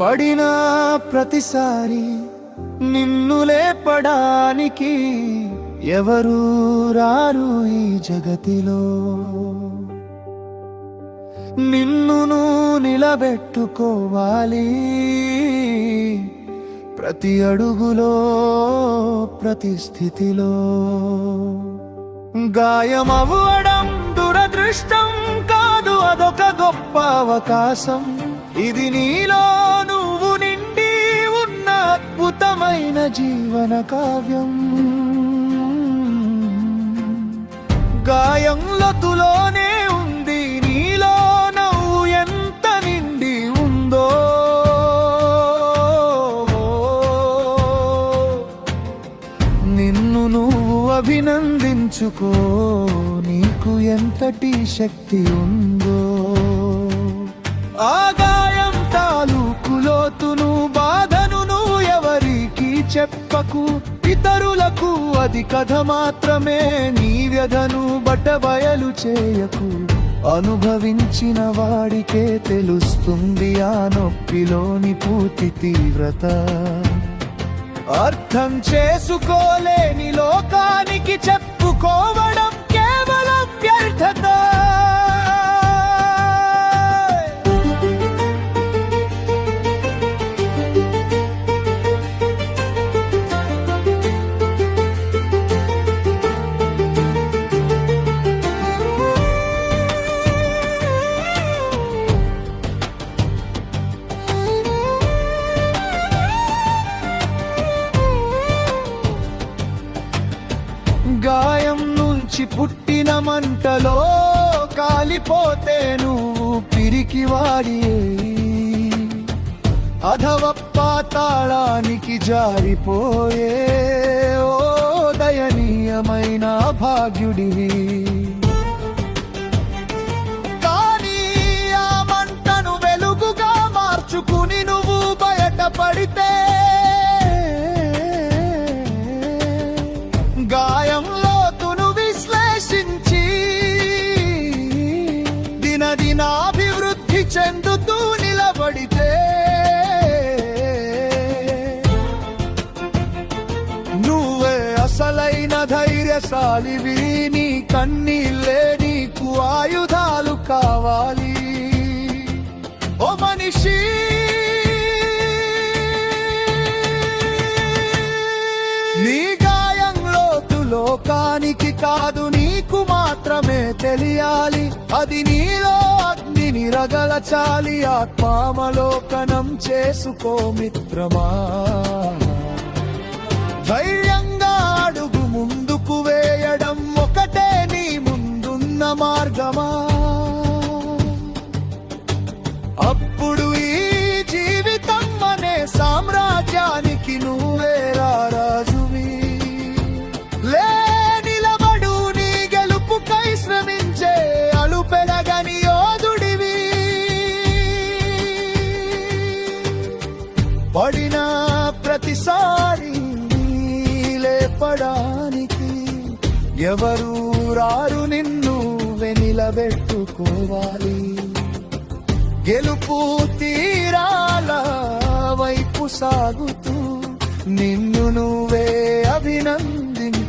పడినా ప్రతిసారి నిన్ను లేపడానికి ఎవరు రారు ఈ జగతిలో. నిన్ను నిలబెట్టుకోవాలి ప్రతి అడుగులో ప్రతి స్థితిలో. గాయమవ్వడం దురదృష్టం కాదు, అదొక గొప్ప అవకాశం. ఇది నీలో నువ్వు నిండి ఉన్న అద్భుతమైన జీవన కావ్యం. గాయం లోతులోనే ఉంది నీలో నవ్వు ఎంత నిండి ఉందో. నిన్ను నువ్వు అభినందించుకో, నీకు ఎంతటి శక్తి ఉందో. ఆ గాయం తాలూకు లోతును బాధను నువ్వు ఎవరికి చెప్పకు. ఇతరులకు అది కథ మాత్రమే, నీ వ్యధను బట్టబయలు చేయకు. అనుభవించిన వాడికే తెలుస్తుంది ఆ నొప్పిలోని పూర్తి తీవ్రత. అర్థం చేసుకోలేని లోకానికి చెప్పుకోవడం కేవలం వ్యర్థత. గాయం నుంచి పుట్టిన మంటలో కాలిపోతే నువ్వు పిరికివాడి అధవపాతాళానికి జారిపోయే ఓ దయనీయమైన భాగ్యుడివి. కానీ ఆ మంటను వెలుగుగా మార్చుకుని నువ్వు బయటపడితే గాయంలోతును విశ్లేషించి దినదినాభివృద్ధి చెందుతూ నిలబడితే నువ్వే అసలైన ధైర్యశాలివి. నీ కన్నీళ్ళే నీకు ఆయుధాలు కావాలి. ఓ మనిషి, నీ లోకానికి కాదు నీకు మాత్రమే తెలియాలి. అది నీలో అగ్నిని రగలచాలి. ఆత్మావలోకనం చేసుకో మిత్రమా. ధైర్యంగా అడుగు ముందుకు వేయడం ఒకటే నీ ముందున్న మార్గమా. అప్పుడు ఈ జీవితం అనే సామ్రాజ్యానికి నువ్వే రాజువి. నిలబడు నీ గెలుపుకై శ్రమించే అలుపెరగని యోధుడివి. పడిన ప్రతిసారి లేపడానికి ఎవరు రారు, నిన్ను నిలబెట్టుకోవాలి. గెలుపు తీరాల వైపు సాగుతూ నిన్ను నువ్వే అభినందించుకోవాలి.